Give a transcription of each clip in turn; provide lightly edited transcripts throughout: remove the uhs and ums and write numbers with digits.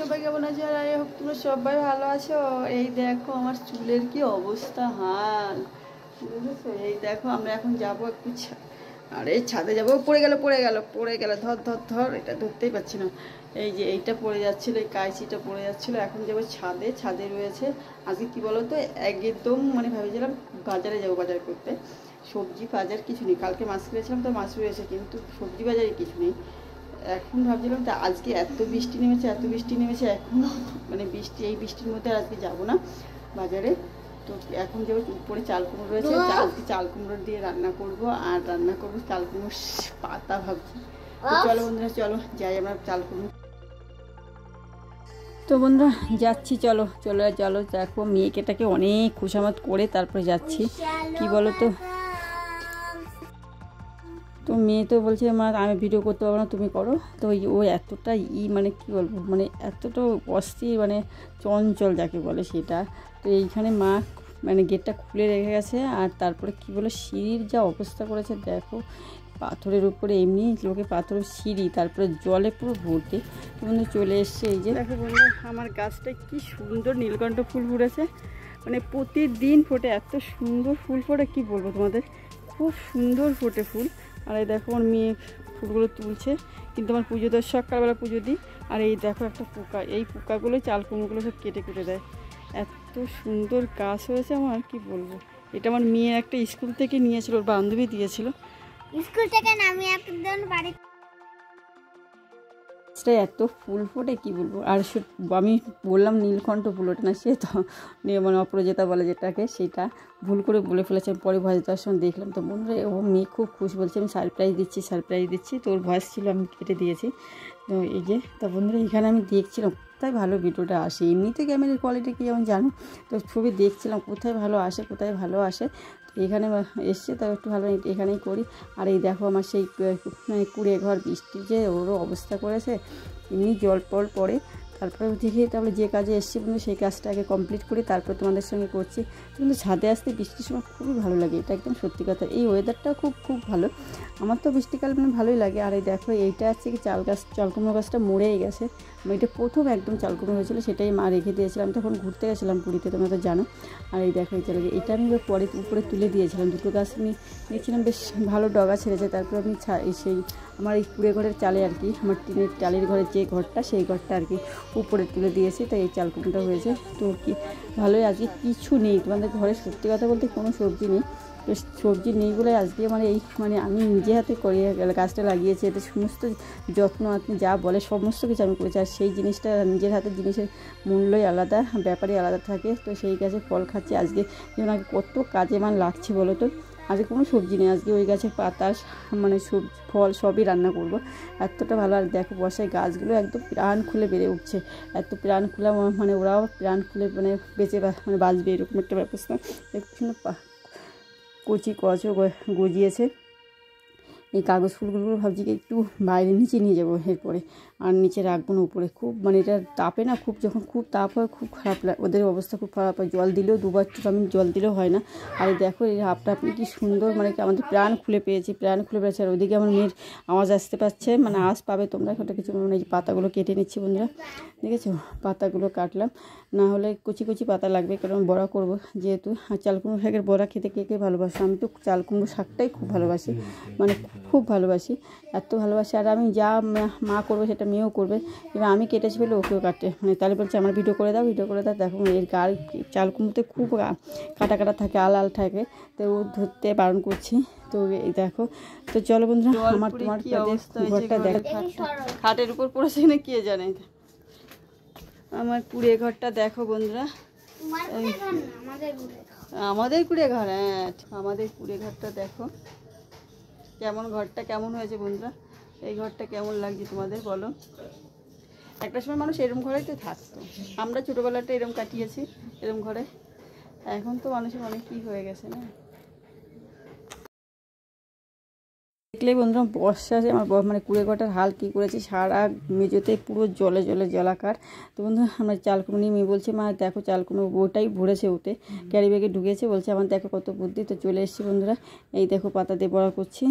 সবাই কেমন আছো? আর আই হোপ তোমরা সবাই ভালো আছো। এই দেখো আমার চুলের কি অবস্থা হাল, বুঝেছো? এই দেখো আমরা এখন যাবো একটু আরে ছাদে যাবো। পড়ে গেল ধর ধর ধর, এটা ধরতেই পারছি না। এই যে এইটা পড়ে যাচ্ছিলো, এই কাঁচিটা পড়ে যাচ্ছিলো। এখন যাবো ছাদে, ছাদে রয়েছে আজকে কি বলো তো, একদম মানে ভেবেছিলাম বাজারে যাবো বাজার করতে। সবজি বাজার কিছু নেই, কালকে মাছ কিনেছিলাম তো মাছ রয়েছে, কিন্তু সবজি বাজারে কিছু নেই। এখন ভাবছিলাম তা আজকে এত বৃষ্টি নেমেছে এখন মানে এই বৃষ্টির মধ্যে আজকে যাব না বাজারে। তো এখন যাবো উপরে চাল কুমড়ো রয়েছে, আজকে চাল কুমড়ো দিয়ে রান্না করব, আর রান্না করবো চাল কুমড়োর পাতা ভাবছি। তো চলো বন্ধুরা, চলো যাই আমরা চাল কুমড়ো। তো বন্ধুরা যাচ্ছি, চলো দেখো মেয়েকেটাকে অনেক খুশামত করে তারপরে যাচ্ছি। কি বলো তো, তো মেয়ে তো বলছে মা আমি ভিডিও করতে পারবো না, তুমি করো। তো ও এতটা মানে কি বলবো, মানে এতটা অস্থির, মানে চঞ্চল যাকে বলে সেটা। তো এইখানে মা মানে গেটটা খুলে রেখে গেছে, আর তারপরে কি বলে সিঁড়ির যা অবস্থা করেছে দেখো, পাথরের উপরে এমনি লোকে পাথরের সিঁড়ি, তারপরে জলে পুরো ভর্তি। বন্ধু চলে এসছে, এই যে দেখো বন্ধু আমার গাছটায় কি সুন্দর নীলকণ্ঠ ফুল ফুটেছে, মানে প্রতিদিন ফোটে, এত সুন্দর ফুল ফোটে কি বলবো তোমাদের, খুব সুন্দর ফোটে ফুল। আর এই দেখো আমার মেয়ে ফুলগুলো তুলছে, কিন্তু আমার পুজো দেওয়ার সকালবেলা পুজো দিই। আর এই দেখো একটা পোকা, এই পোকাগুলো চাল কুমড়োগুলো সব কেটে দেয়। এত সুন্দর গাছ হয়েছে আমার, কি বলবো। এটা আমার মেয়ে একটা স্কুল থেকে নিয়েছিল, ওর বান্ধবী দিয়েছিল স্কুল থেকে। আমি একদম বাড়ি এত ফুল ফোটে কি বলবো। আর আমি বললাম নীলকণ্ঠ ফুল, ওটা না, সে তো মানে অপরাজিতা বলে যেটাকে, সেটা ভুল করে বলে ফেলেছে। পরে ভয়েস দেওয়ার সময় দেখলাম, তো বন্ধুরা ও মেয়ে খুব খুশি, বলছে আমি সারপ্রাইজ দিচ্ছি। তো ওর ভয়েস ছিল, আমি কেটে দিয়েছি। তো এই যে, তো বন্ধুরা এখানে আমি দেখছিলাম কোথায় ভালো ভিডিওটা আসে, এমনিতে ক্যামেরার কোয়ালিটি কি যেমন জানো, তো ছবি দেখছিলাম কোথায় ভালো আসে। এখানে এসছে তাও একটু ভালো এখানেই করি। আর এই দেখো আমার সেই কুড়ে ঘর, বৃষ্টি যে ওরও অবস্থা করেছে, এমনি জল টল পড়ে। তারপরে দেখি তাহলে যে কাজে এসছি বন্ধু সেই কাজটা আগে কমপ্লিট করি, তারপর তোমাদের সঙ্গে করছি। কিন্তু ছাদে আসতে বৃষ্টির সময় খুবই ভালো লাগে, এটা একদম সত্যি কথা। এই ওয়েদারটা খুব ভালো, আমার তো বৃষ্টিকাল মানে ভালোই লাগে। আর এই দেখো এইটা আছে কি চাল কুমড়ো গাছটা মরেই গেছে, এটা প্রথম একদম চাল কুমড়ো হয়েছিল, সেটাই মা রেখে দিয়েছিলাম। তখন ঘুরতে গেছিলাম পুরীতে, তোমরা তো জানো। আর এই দেখো এটা আমি পরে উপরে তুলে দিয়েছিলাম, দুটো গাছ আমি দেখছিলাম বেশ ভালো ডগা ছেড়েছে। তারপর আমি সেই আমার এই কুড়ে ঘরের চালে আর কি, আমার টিনের চালের ঘরের যে ঘরটা, সেই ঘরটা আর কি উপরে তুলে দিয়েছি, তাই এই চাল কুমড়োটা হয়েছে। তো কি ভালোই, আজকে কিছু নেই তোমাদের ঘরে, সত্যি কথা বলতে কোনো সবজি নেই। তো সবজি নেই বলে আজকে মানে আমি নিজে হাতে করে গাছটা লাগিয়েছি, এতে সমস্ত যত্ন আপনি যা বলে সমস্ত কিছু আমি করেছি। আর সেই জিনিসটা নিজের হাতের জিনিসের মূল্যই আলাদা, ব্যাপারই আলাদা থাকে। তো সেই গাছে ফল খাচ্ছি আজকে, যেমন আগে কত কাজে লাগছে বলো তো। আজকে কোনো সবজি নেই, আজকে ওই গাছের পাতা মানে ফল সবই রান্না করব, এতটা ভালো। আর দেখো বর্ষায় গাছগুলো একদম প্রাণ খুলে বেড়ে উঠছে, এত প্রাণ খুলে মানে ওরাও প্রাণ খুলে মানে বেঁচে মানে বাঁচবে, এরকম একটা ব্যবস্থা। একটু কচি গজিয়েছে। এই কাগজ ফুলগুলো ভাবছি কি একটু বাইরে নিচে নিয়ে যাবো এরপরে, আর নিচে রাখবো না উপরে। খুব মানে এটা তাপে না, যখন খুব তাপ হয় খুব খারাপ লাগে, ওদের অবস্থা খুব খারাপ হয়। জল দিলেও দুবার আমি জল দিলেও হয় না। আর দেখো এই আপনি কি সুন্দর, মানে আমাদের প্রাণ খুলে পেয়েছে। আর ওদিকে আমার মেয়ের আওয়াজ আসতে পাচ্ছে, মানে আওয়াজ পাবে তোমরা, ওটা কিছু মানে এই পাতাগুলো কেটে নিচ্ছি বন্ধুরা, দেখেছো পাতাগুলো কাটলাম, না হলে কচি পাতা লাগবে, কারণ বড়া করব যেহেতু। আর চাল কুমড়ো শাকের বড়া খেতে কে ভালোবাসে, আমি তো চাল কুমড়ো শাকটাই খুব ভালোবাসি, মানে খুব ভালোবাসি, এত ভালোবাসি। আর আমি যা মা করবে সেটা মেয়েও করবে, এবার আমি কেটেছি বলে ওকেও কাটে, মানে তাহলে বলছে আমার ভিডিও করে দাও। দেখো এর গাল চাল কুমড়োতে খুব কাটা থাকে, আল থাকে, তো ও ধরতে বারণ করছি। তো এই দেখো, তো চলো বন্ধুরা তোমার ঘরটা দেখো, খাটের উপর পড়েছে না কে জানে। আমার কুড়ে ঘরটা দেখো বন্ধুরা, আমাদের কুড়ে ঘর, হ্যাঁ আমাদের কুড়ে ঘরটা দেখো ঘরটা কেমন হয়েছে বন্ধুরা। এই ঘরটা কেমন লাগছে তোমাদের বলো। একটা সময় মানুষ এরম ঘরেই তো থাকতো, আমরা ছোটোবেলাটা এরম কাটিয়েছি এরম ঘরে, এখন তো মানুষের অনেক কী হয়ে গেছে না। দেখলে বন্ধুরা বর্ষা আমার মানে কুড়ে ঘরটার হাল কী করেছে, সারা মেঝোতে পুরো জলে জলাকার। তো বন্ধুরা আমরা চাল কুমড়ো নিয়ে মেয়ে বলছে মা দেখো চাল কুমড়ো ওটাই ভরেছে, ওতে ক্যারি ব্যাগে ঢুকেছে, বলছে আমার দেখো কত বুদ্ধি। তো চলে এসেছি বন্ধুরা, এই দেখো পাতা দিয়ে বড়া করছি।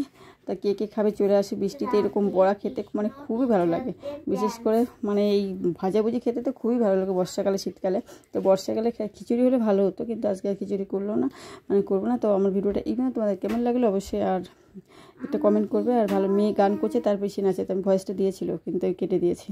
তা কে কে খাবে চলে আসে। বৃষ্টিতে এরকম বড়া খেতে মানে খুবই ভালো লাগে, বিশেষ করে মানে এই ভাজাভুজি খেতে তো খুবই ভালো লাগে বর্ষাকালে শীতকালে। তো বর্ষাকালে খিচুড়ি হলে ভালো হতো, কিন্তু আজকে আর খিচুড়ি করবো না। তো আমার ভিডিওটা এইভাবে তোমাদের কেমন লাগলো অবশ্যই আর একটা কমেন্ট করবে। আর ভালো মেয়ে গান করছে, তারপরে সে নাচে, তো আমি ভয়েসটা দিয়েছিল কিন্তু কেটে দিয়েছি।